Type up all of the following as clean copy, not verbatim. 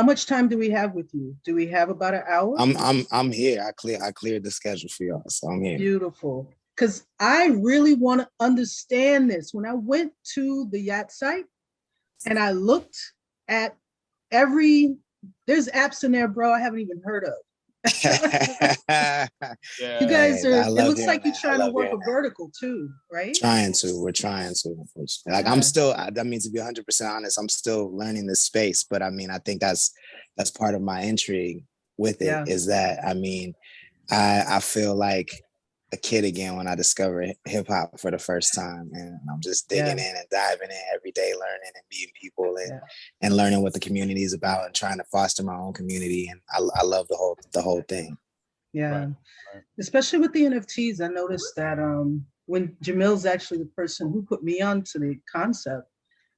much time do we have with you? Do we have about an hour? I'm here. I cleared the schedule for y'all, so I'm here. Beautiful. Because I really want to understand this. When I went to the yacht site and I looked at there's apps in there, bro, I haven't even heard of. Yeah. You guys are, I it love looks hearing like you're that. trying I to love work a hearing that. vertical too, right? We're trying to. Like Yeah. I'm still, I mean, to be 100% honest, I'm still learning this space. But I mean, I think that's part of my intrigue with it, Yeah. is that, I mean, I feel like a kid again when I discover hip hop for the first time, and I'm just digging in and diving in every day, learning and meeting people and learning what the community is about and trying to foster my own community. And I love the whole thing. Yeah. Right. Especially with the NFTs, I noticed that when Jamil's actually the person who put me onto the concept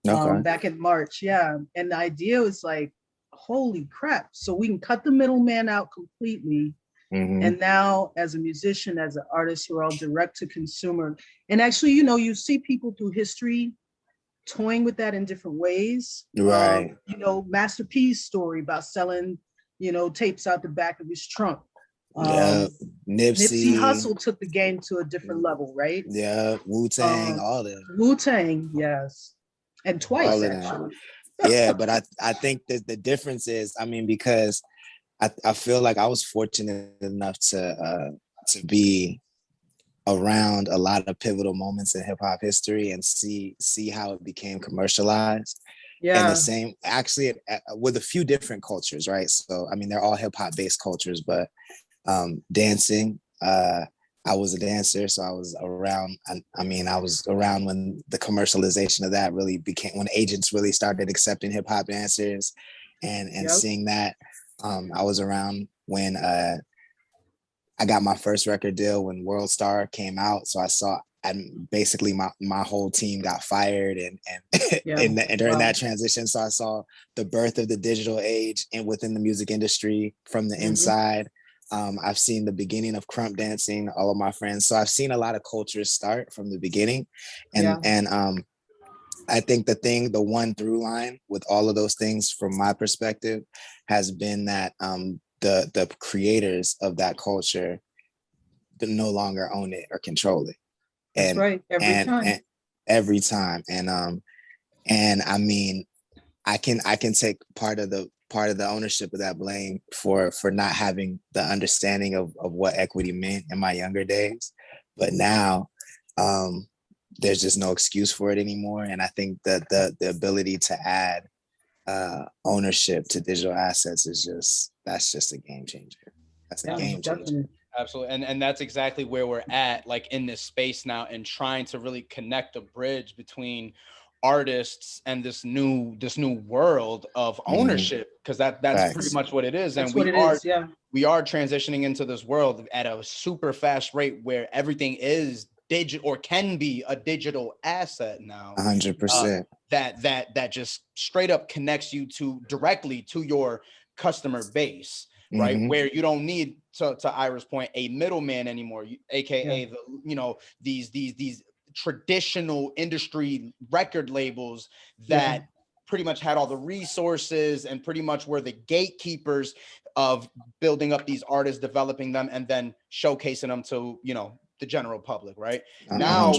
back in March. Yeah. And the idea was like, holy crap. So we can cut the middleman out completely. Mm-hmm. And now as a musician, as an artist, you're all direct to consumer. And actually, you know, you see people through history toying with that in different ways. Right. You know, Master P's story about selling, you know, tapes out the back of his trunk. Yeah, Nipsey Hussle took the game to a different level, right? Yeah, Wu-Tang, all that. Wu-Tang, yes. And twice, actually. Yeah, but I think that the difference is, I mean, because I feel like I was fortunate enough to be around a lot of pivotal moments in hip hop history and see how it became commercialized. Yeah. And the same, actually, with a few different cultures, right? So, I mean, they're all hip hop based cultures, but dancing, I was a dancer, so I was around. I was around when the commercialization of that really became, when agents really started accepting hip hop dancers and seeing that. I was around when I got my first record deal when World Star came out. So I saw, and basically my whole team got fired and during that transition. So I saw the birth of the digital age and within the music industry from the inside. I've seen the beginning of crump dancing, all of my friends. So I've seen a lot of cultures start from the beginning. And I think the one through line with all of those things from my perspective has been that the creators of that culture no longer own it or control it. That's right. Every time. And I mean, I can take part of the ownership of that blame for not having the understanding of what equity meant in my younger days. But now there's just no excuse for it anymore. And I think that the ability to add ownership to digital assets that's just a game changer. That's a game changer. Definitely. Absolutely. And that's exactly where we're at, like in this space now, and trying to really connect a bridge between artists and this new world of ownership, because that's pretty much what it is. That's and we are transitioning into this world at a super fast rate where everything is digital or can be a digital asset now. 100%. That just straight up connects you directly to your customer base, right? Where you don't need, to Ira's point, a middleman anymore, aka these traditional industry record labels that pretty much had all the resources and pretty much were the gatekeepers of building up these artists, developing them, and then showcasing them to the general public, right? 100%. Now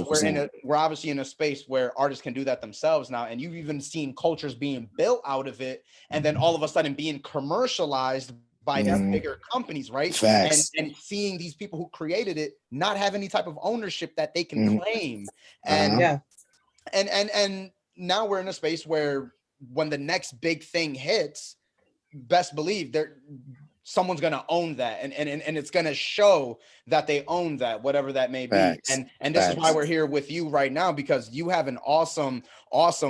we're obviously in a space where artists can do that themselves now, and you've even seen cultures being built out of it, and then all of a sudden being commercialized by these bigger companies, right? Facts. And seeing these people who created it not have any type of ownership that they can claim. And now we're in a space where when the next big thing hits, best believe someone's going to own that, and it's going to show that they own that, whatever that may be. Facts. And this is why we're here with you right now, because you have an awesome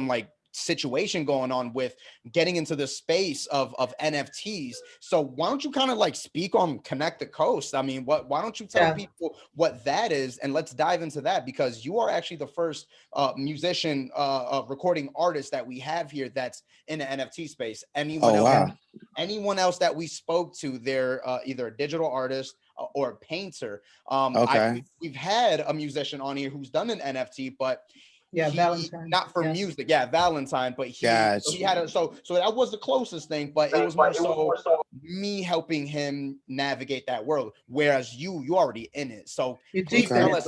like situation going on with getting into the space of NFTs. So why don't you kind of like speak on Connect the Coast? I mean, why don't you tell people what that is, and let's dive into that, because you are actually the first musician recording artist that we have here that's in the NFT space. Anyone else that we spoke to, they're either a digital artist or a painter. We've had a musician on here who's done an NFT, but Yeah, Valentine. Not for music, yeah, Valentine, but he had so that was the closest thing, but it was more so me helping him navigate that world. Whereas you already in it. So please tell us,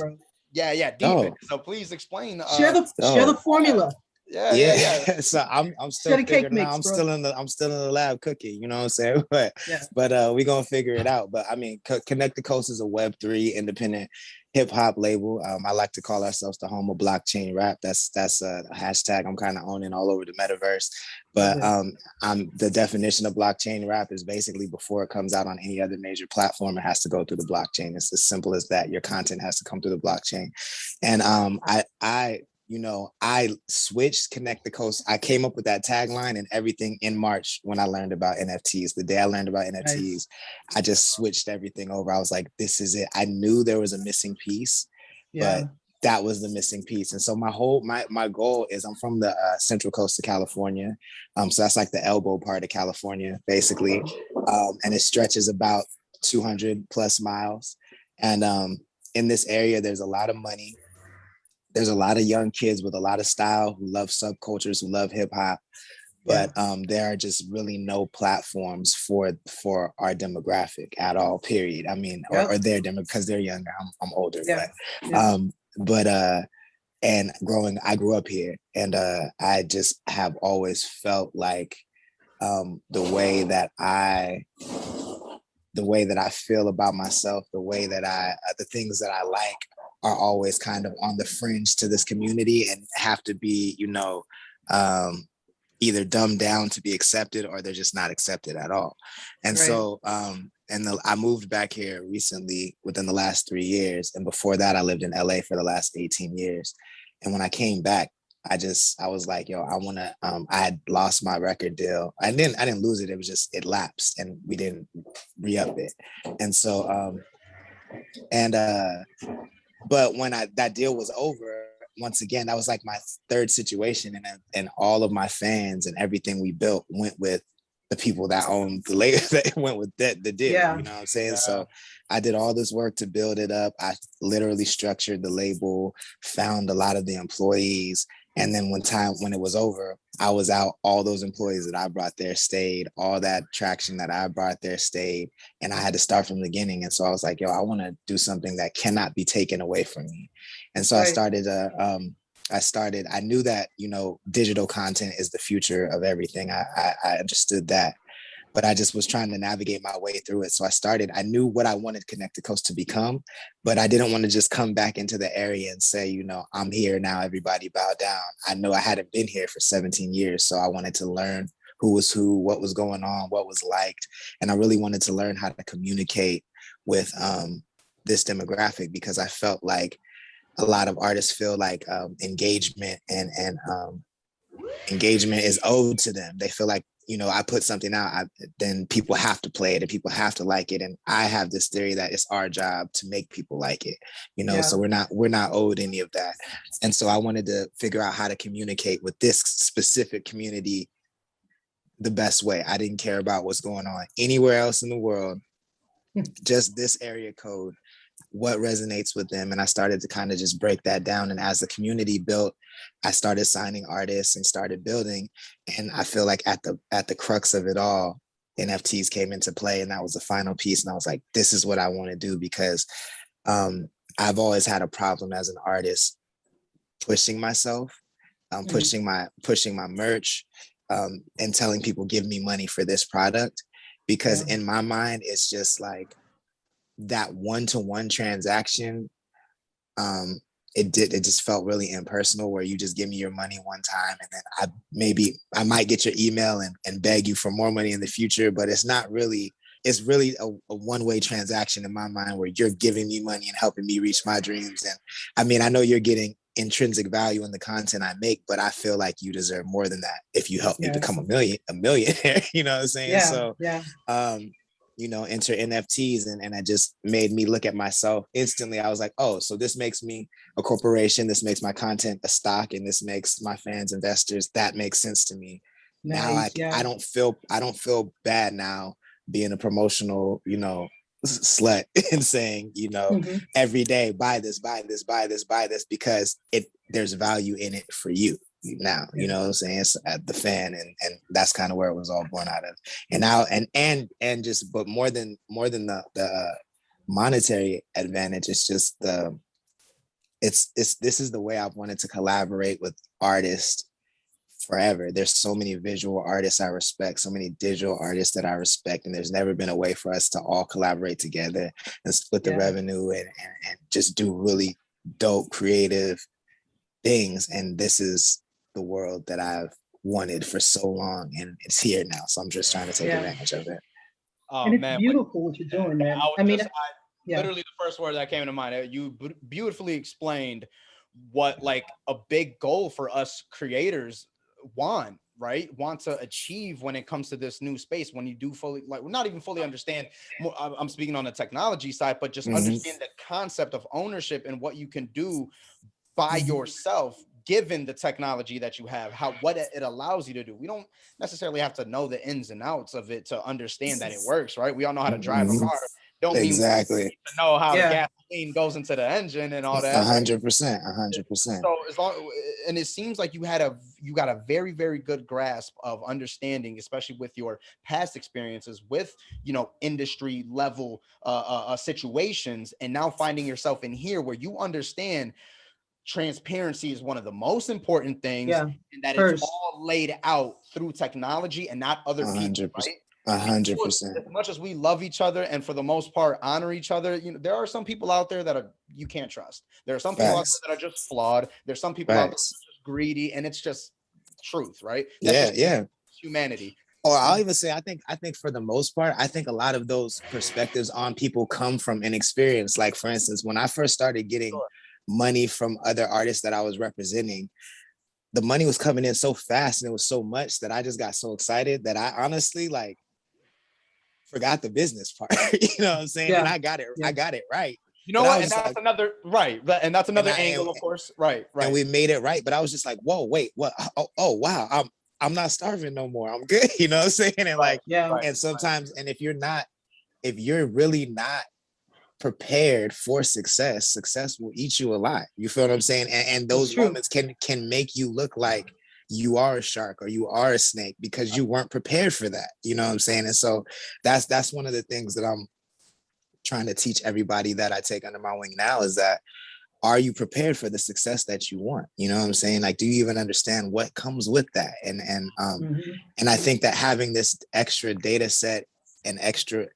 deep. So please explain. Share the formula. Yeah. So I'm still figuring it out. I'm still in the lab cooking, you know what I'm saying? But we're gonna figure it out. But I mean, Connect the Coast is a Web3 independent hip hop label. I like to call ourselves the home of blockchain rap. That's a hashtag I'm kind of owning all over the metaverse. But the definition of blockchain rap is basically before it comes out on any other major platform, it has to go through the blockchain. It's as simple as that. Your content has to come through the blockchain. And I switched Connect the Coast. I came up with that tagline and everything in March when I learned about NFTs. The day I learned about NFTs, I just switched everything over. I was like, this is it. I knew there was a missing piece, but that was the missing piece. And so my goal is, I'm from the Central Coast of California. So that's like the elbow part of California, basically. And it stretches about 200 plus miles. And in this area, there's a lot of money. There's a lot of young kids with a lot of style who love subcultures, who love hip hop, but there are just really no platforms for our demographic at all. Period. I mean, or their demographic, because they're younger. I'm older, and I grew up here, and I just have always felt like the way that I feel about myself, the way that the things that I like, are always kind of on the fringe to this community and have to be, either dumbed down to be accepted, or they're just not accepted at all. And so, I moved back here recently within the last 3 years. And before that, I lived in LA for the last 18 years. And when I came back, I was like, yo, I had lost my record deal. I didn't lose it. It was just, it lapsed and we didn't re-up it. And so, but when that deal was over, once again, that was like my third situation, and all of my fans and everything we built went with the people that owned the label. That went with the deal. You know what I'm saying? So I did all this work to build it up. I literally structured the label, found a lot of the employees, and then when it was over, I was out. All those employees that I brought there stayed. All that traction that I brought there stayed. And I had to start from the beginning. And so I was like, yo, I want to do something that cannot be taken away from me. And so I knew that, digital content is the future of everything. I understood that. But I just was trying to navigate my way through it. So I knew what I wanted Connect the Coast to become, but I didn't want to just come back into the area and say, I'm here now, everybody bow down. I know I hadn't been here for 17 years. So I wanted to learn who was who, what was going on, what was liked. And I really wanted to learn how to communicate with this demographic, because I felt like a lot of artists feel like engagement and engagement is owed to them. They feel like, I put something out, then people have to play it and people have to like it. And I have this theory that it's our job to make people like it, so we're not owed any of that. And so I wanted to figure out how to communicate with this specific community the best way. I didn't care about what's going on anywhere else in the world, just this area code, what resonates with them. And I started to kind of just break that down. And as the community built, I started signing artists and started building. And I feel like at the crux of it all, NFTs came into play, and that was the final piece. And I was like, this is what I want to do, because I've always had a problem as an artist pushing myself, pushing my merch, and telling people, give me money for this product. Because in my mind, it's just like that one-to-one transaction. It just felt really impersonal, where you just give me your money one time and then I might get your email and beg you for more money in the future, but it's really a one-way transaction in my mind, where you're giving me money and helping me reach my dreams. And I mean, I know you're getting intrinsic value in the content I make, but I feel like you deserve more than that if you help me become a millionaire. You know what I'm saying? Enter NFTs, and it just made me look at myself instantly. I was like, oh, so this makes me a corporation, this makes my content a stock, and this makes my fans investors. That makes sense to me. Nice, now I don't feel bad now being a promotional, slut and saying, every day, buy this, buy this, buy this, buy this, because there's value in it for you now, you know what I'm saying? It's at the fan, and that's kind of where it was all born out of. And now, and just, but more than the monetary advantage, it's just this is the way I've wanted to collaborate with artists forever. There's so many visual artists I respect, so many digital artists that I respect, and there's never been a way for us to all collaborate together and split the revenue and just do really dope creative things. And this is the world that I've wanted for so long, and it's here now. So I'm just trying to take advantage of it. Oh, and it's man, beautiful what you're doing, man. Literally the first word that came to mind. You beautifully explained what like a big goal for us creators want to achieve when it comes to this new space. When you do fully, like, not even fully understand, I'm speaking on the technology side, but just understand the concept of ownership and what you can do by yourself, given the technology that you have, what it allows you to do. We don't necessarily have to know the ins and outs of it to understand that it works, right? We all know how to drive a car. Don't mean to know how the gasoline goes into the engine and all that. 100%. So as long, and it seems like you got a very, very good grasp of understanding, especially with your past experiences with, industry level situations, and now finding yourself in here where you understand transparency is one of the most important things, and that it's all laid out through technology and not other people, right? 100%. As much as we love each other and for the most part honor each other, there are some people out there that you can't trust. There are some people out there that are just flawed. There's some people out there that are just greedy, and it's just truth, right? That's humanity. Or I'll even say, I think for the most part, I think a lot of those perspectives on people come from inexperience. Like, for instance, when I first started getting money from other artists that I was representing, the money was coming in so fast and it was so much that I just got so excited that I honestly forgot the business part. You know what I'm saying? And I got it right. You know what? And that's another and that's another angle, of course. Right. And we made it right. But I was just like, whoa, wait, what? Oh wow. I'm not starving no more. I'm good. You know what I'm saying? And and sometimes, and if you're really not prepared for success will eat you alive. You feel what I'm saying? And those moments can make you look like you are a shark or you are a snake because you weren't prepared for that. You know what I'm saying? And so that's one of the things that I'm trying to teach everybody that I take under my wing now, is that, are you prepared for the success that you want? You know what I'm saying? Like, do you even understand what comes with that? And I think that having this extra data set and extra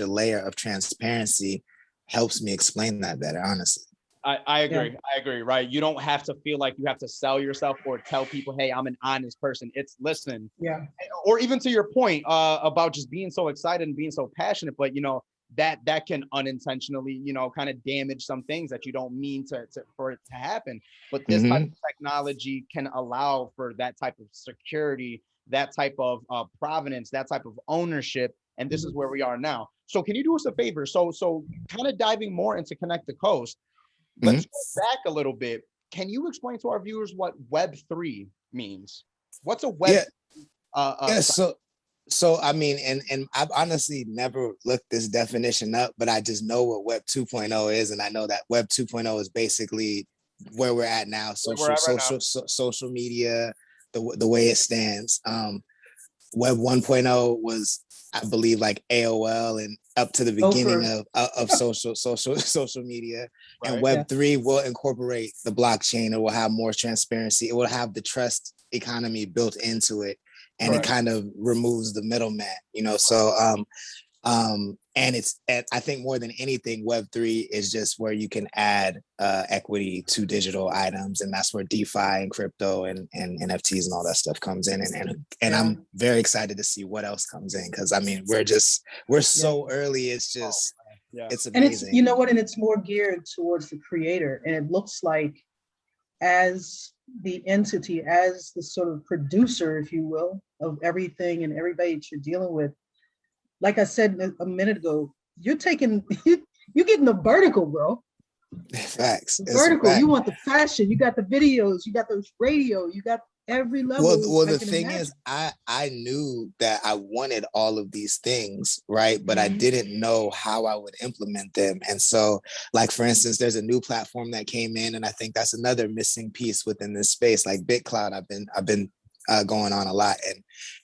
layer of transparency helps me explain that better, honestly. I agree. I agree. Right. You don't have to feel like you have to sell yourself or tell people, hey, I'm an honest person. It's listen. Yeah. Or even to your point about just being so excited and being so passionate, but that can unintentionally, kind of damage some things that you don't mean for it to happen. But this type of technology can allow for that type of security, that type of provenance, that type of ownership. And this is where we are now. So can you do us a favor? So kind of diving more into Connect the Coast, let's go back a little bit. Can you explain to our viewers what Web3 means? What's a Web? So I mean, and I've honestly never looked this definition up, but I just know what Web 2.0 is, and I know that Web 2.0 is basically where we're at now. Social media, the way it stands. Web 1.0 was, I believe, like AOL and up to the beginning of social media. Right. And Web 3 will incorporate the blockchain. It will have more transparency. It will have the trust economy built into it. And it kind of removes the middleman, So, and I think more than anything, Web3 is just where you can add equity to digital items, and that's where DeFi and crypto and NFTs and all that stuff comes in. And I'm very excited to see what else comes in, because I mean, we're so early. It's just it's amazing. And it's and it's more geared towards the creator, and it looks like as the entity, as the sort of producer, if you will, of everything and everybody that you're dealing with. Like I said a minute ago, you're getting the vertical, bro. Facts. The vertical. You want the fashion. You got the videos. You got those radio. You got every level. Well, the thing is, I knew that I wanted all of these things, right? But I didn't know how I would implement them. And so, like, for instance, there's a new platform that came in, and I think that's another missing piece within this space. Like BitCloud, I've been going on a lot,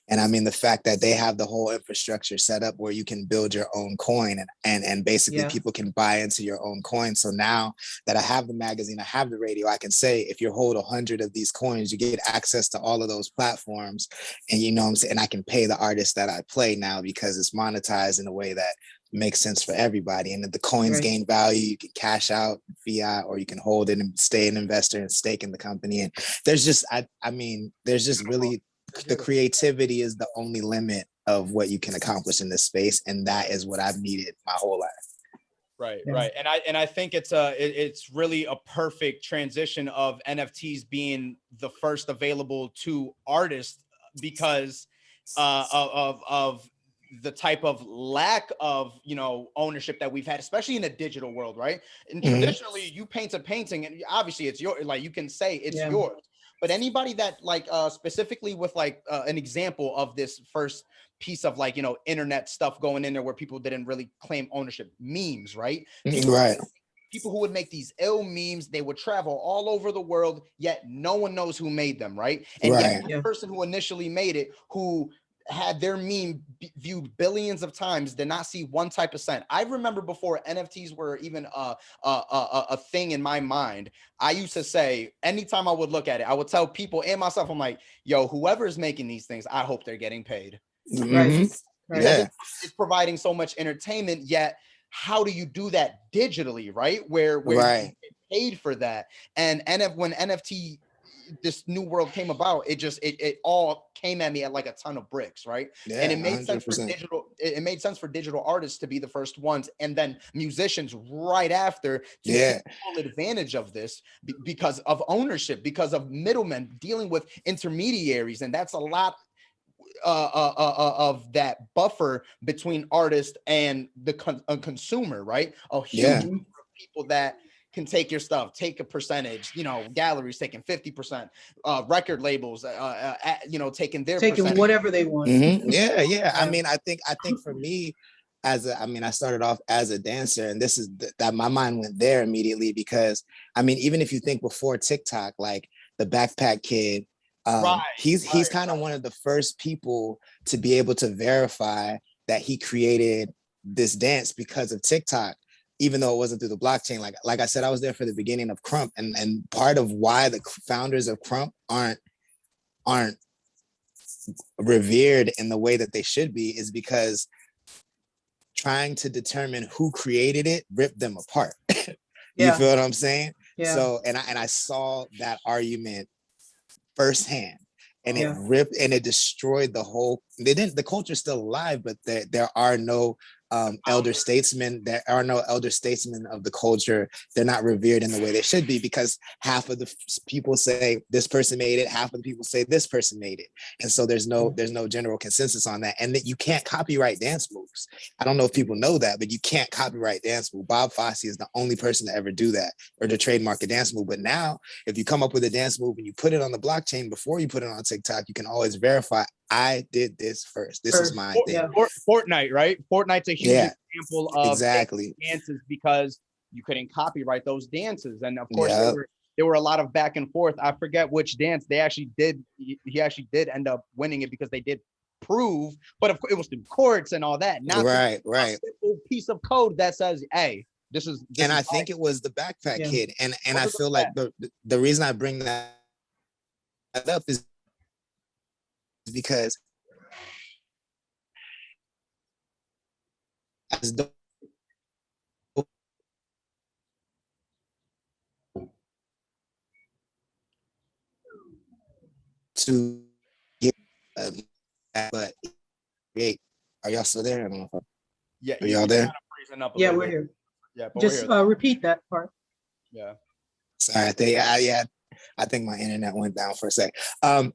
and I mean the fact that they have the whole infrastructure set up where you can build your own coin, and basically people can buy into your own coin. So now that I have the magazine, I have the radio, I can say if you hold 100 of these coins, you get access to all of those platforms, and you know what I'm saying, I can pay the artists that I play now because it's monetized in a way that makes sense for everybody. And if the coins gain value, you can cash out fiat, or you can hold it and stay an investor and stake in the company. And there's just, I mean, there's just really, the creativity is the only limit of what you can accomplish in this space. And that is what I've needed my whole life. Right, right. And I think it's really a perfect transition of NFTs being the first available to artists because of the type of lack of, you know, ownership that we've had, especially in a digital world, right? And traditionally you paint a painting and obviously it's your, like you can say it's yours, but anybody that like specifically with like an example of this first piece of like, you know, internet stuff going in there where people didn't really claim ownership, memes, right? People who would make these ill memes, they would travel all over the world, yet no one knows who made them, right? And yet the person who initially made it, who had their meme viewed billions of times, did not see one type of cent. I remember before NFTs were even a thing in my mind, I used to say, anytime I would look at it, I would tell people and myself, I'm like, yo, whoever's making these things, I hope they're getting paid. Because it's providing so much entertainment, yet how do you do that digitally, right? Where you get paid for that. And when NFT, this new world came about, it all came at me at like a ton of bricks, right? And it made 100%. Sense for digital, it made sense for digital artists to be the first ones, and then musicians right after to take full advantage of this because of ownership, because of middlemen dealing with intermediaries, and that's a lot of that buffer between artist and the consumer, right? A huge number of people that can take your stuff, take a percentage, you know, galleries taking 50%, record labels, you know, taking percentage. Whatever they want. I mean, I think for me, I started off as a dancer, and this is that my mind went there immediately because, I mean, even if you think before TikTok, like the Backpack Kid, he's kind of one of the first people to be able to verify that he created this dance because of TikTok, even though it wasn't through the blockchain. Like I said, I was there for the beginning of Crump, and part of why the founders of Crump aren't revered in the way that they should be is because trying to determine who created it ripped them apart. You feel what I'm saying? So, and I saw that argument firsthand, and it ripped and it destroyed the whole. The culture's still alive, but there are no elder statesmen. There are no elder statesmen of the culture. They're not revered in the way they should be, because half of the people say this person made it, half of the people say this person made it, and so there's no general consensus on that. And that you can't copyright dance moves. I don't know if people know that, but you can't copyright dance move. Bob Fosse is the only person to ever do that, or to trademark a dance move. But now, if you come up with a dance move and you put it on the blockchain before you put it on TikTok, you can always verify, I did this first. This is my thing. Fortnite, right? Fortnite's a huge example of dances because you couldn't copyright those dances. And of course, there were a lot of back and forth. I forget which dance they actually did. He actually did end up winning it because they did prove, but of course it was through courts and all that. Not a simple piece of code that says, hey, this is and I think it was the Backpack Kid. And I feel like the reason I bring that up is because as to get but are y'all still there? I don't know if are y'all there? We're here. Just repeat that part. Sorry, I think my internet went down for a sec.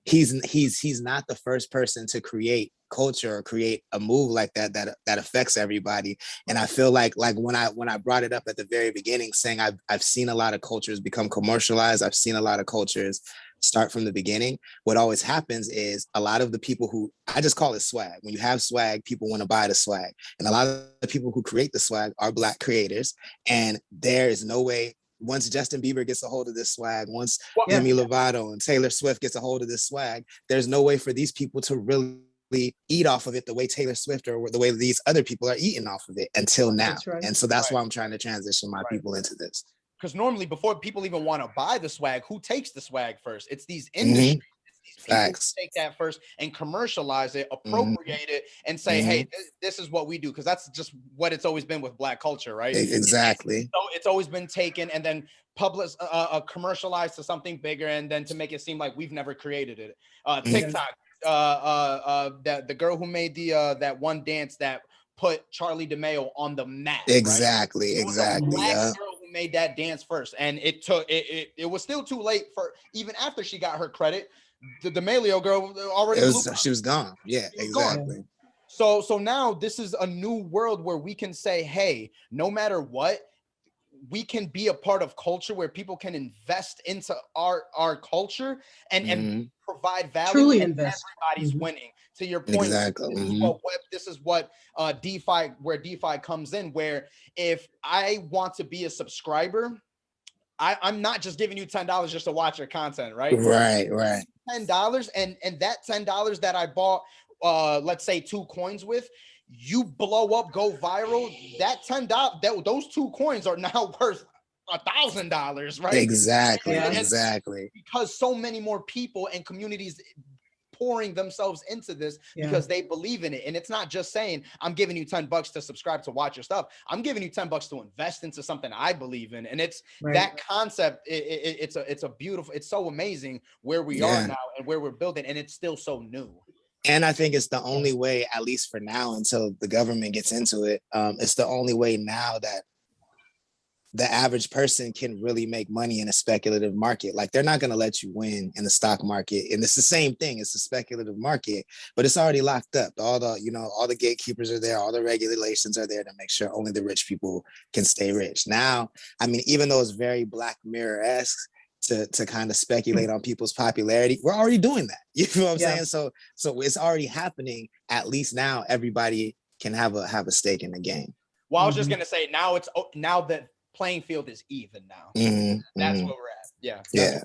He's not the first person to create culture or create a move like that affects everybody. And I feel like when I brought it up at the very beginning, saying I've seen a lot of cultures become commercialized. I've seen a lot of cultures start from the beginning, what always happens is a lot of the people who, I just call it swag. When you have swag, people want to buy the swag. And a lot of the people who create the swag are Black creators. And there is no way, once Justin Bieber gets a hold of this swag, once Demi Lovato and Taylor Swift gets a hold of this swag, there's no way for these people to really eat off of it the way Taylor Swift or the way these other people are eating off of it until now. Right. And so that's why I'm trying to transition my people into this. Because normally before people even want to buy the swag, who takes the swag first? It's these industries. These people who take that first and commercialize it, appropriate it, and say, hey, this is what we do. Because that's just what it's always been with Black culture, right? Exactly. So it's always been taken and then commercialized to something bigger, and then to make it seem like we've never created it. TikTok, the girl who made the that one dance that put Charlie DeMeo on the map. Exactly, right? exactly. Black girl who made that dance first, and it was still too late for, even after she got her credit, the D'Amelio girl already she was gone. Yeah, exactly. Gone. So now this is a new world where we can say, hey, no matter what, we can be a part of culture where people can invest into our culture and provide value. Truly and invest. Everybody's winning. To your point, exactly. This is what DeFi, where DeFi comes in, where if I want to be a subscriber, I'm not just giving you $10 just to watch your content, right? Right. $10 and that $10 that I bought, let's say 2 coins with, you blow up, go viral, that $10, those 2 coins are now worth $1,000, right? Exactly, exactly. Because so many more people and communities pouring themselves into this because they believe in it. And it's not just saying, I'm giving you $10 to subscribe to watch your stuff. I'm giving you $10 to invest into something I believe in. And it's that concept. It's a beautiful, it's so amazing where we are now and where we're building. And it's still so new. And I think it's the only way, at least for now, until the government gets into it, it's the only way now that the average person can really make money in a speculative market. Like, they're not going to let you win in the stock market. And it's the same thing. It's a speculative market, but it's already locked up. All the gatekeepers are there. All the regulations are there to make sure only the rich people can stay rich. Now, I mean, even though it's very Black Mirror-esque to kind of speculate on people's popularity, we're already doing that. You know what I'm saying? So it's already happening. At least now everybody can have a stake in the game. Well, I was just going to say, now that playing field is even now. That's where we're at. Yeah.